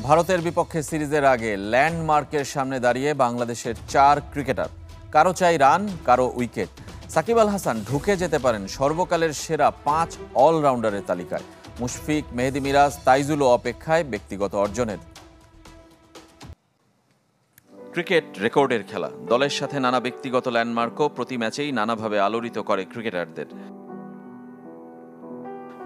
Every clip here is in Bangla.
ভারতের বিপক্ষে সিরিজের আগে ল্যান্ডমার্কের সামনে দাঁড়িয়ে বাংলাদেশের 4 ক্রিকেটার। কারো চাই রান, কারো উইকেট। সাকিব আল হাসান ঢুকে যেতে পারেন সর্বকালের সেরা 5 অলরাউন্ডারের তালিকায়। মুশফিক, মেহেদী মিরাজ, তাইজুলও অপেক্ষায় ব্যক্তিগত অর্জনের। ক্রিকেট রেকর্ডের খেলা। দলের সাথে নানা ব্যক্তিগত ল্যান্ডমার্কও প্রতি ম্যাচেই নানাভাবে আলোড়িত করে ক্রিকেটারদের।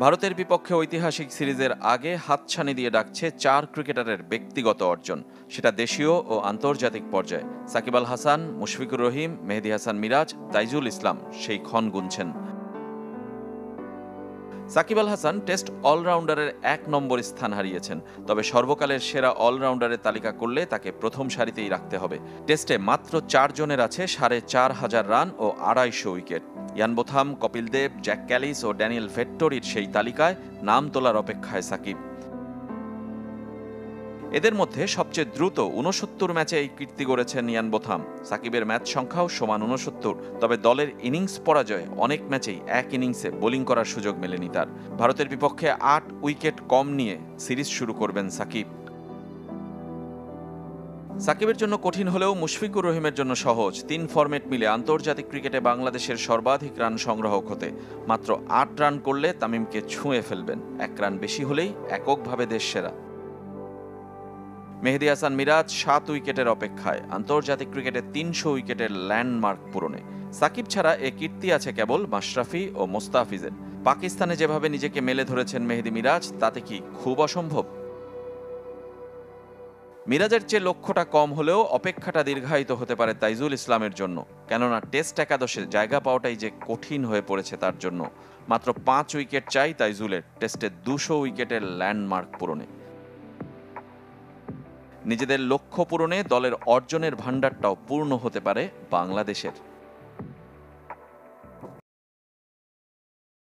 ভারতের বিপক্ষে ঐতিহাসিক সিরিজের আগে হাতছানি দিয়ে ডাকছে 4 ক্রিকেটারের ব্যক্তিগত অর্জন, সেটা দেশীয় ও আন্তর্জাতিক পর্যায়ে। সাকিব আল হাসান, মুশফিকুর রহিম, মেহেদী হাসান মিরাজ, তাইজুল ইসলাম সেই ক্ষণ গুনছেন। সাকিব আল হাসান টেস্ট অলরাউন্ডারের 1 নম্বর স্থান হারিয়েছেন, তবে সর্বকালের সেরা অলরাউন্ডারের তালিকা করলে তাকে প্রথম সারিতেই রাখতে হবে। টেস্টে মাত্র 4 জনের আছে 4,500 রান ও 250 wicket. Ian Botham, Kapil Dev, Jack Kallis ও ড্যানিয়েল ভেট্টোরির সেই তালিকায় নাম তোলার অপেক্ষায় সাকিব। এদের মধ্যে সবচেয়ে দ্রুত 69 ম্যাচে এই কীর্তি গড়েছেন ইয়ান বোথাম। সাকিবের ম্যাচ সংখ্যাও সমান 69, তবে দলের ইনিংস পরাজয়ে অনেক ম্যাচেই এক ইনিংসে বোলিং করার সুযোগ মেলেনি তার। ভারতের বিপক্ষে 8 উইকেট কম নিয়ে সিরিজ শুরু করবেন সাকিব। সাকিবের জন্য কঠিন হলেও মুশফিকুর রহিমের জন্য সহজ। 3 ফরম্যাট মিলে আন্তর্জাতিক ক্রিকেটে বাংলাদেশের সর্বাধিক রান সংগ্রাহক হতে। মাত্র 8 রান করলে তামিমকে ছুঁয়ে ফেলবেন, 1 রান বেশি হলেই এককভাবে দেশ সেরা। মেহেদী হাসান মিরাজ 7 উইকেটের অপেক্ষায়, আন্তর্জাতিক ক্রিকেটে 300 উইকেটের ল্যান্ডমার্ক পূরণে। সাকিব ছাড়া এ কীর্তি আছে কেবল মাশরাফি ও মোস্তাফিজের। পাকিস্তানে যেভাবে নিজেকে মেলে ধরেছেন মেহেদী মিরাজ, তাতে কি খুব অসম্ভব? মিরাজের চেয়ে লক্ষ্যটা কম হলেও অপেক্ষাটা দীর্ঘায়িত হতে পারে তাইজুল ইসলামের জন্য, কেননা টেস্ট একাদশে জায়গা পাওয়াটাই যে কঠিন হয়ে পড়েছে তার জন্য। মাত্র 5 উইকেট চাই তাইজুলের টেস্টে 200 উইকেটের ল্যান্ডমার্ক পূরণে। নিজেদের লক্ষ্য পূরণে দলের অর্জনের ভাণ্ডারটাও পূর্ণ হতে পারে বাংলাদেশের।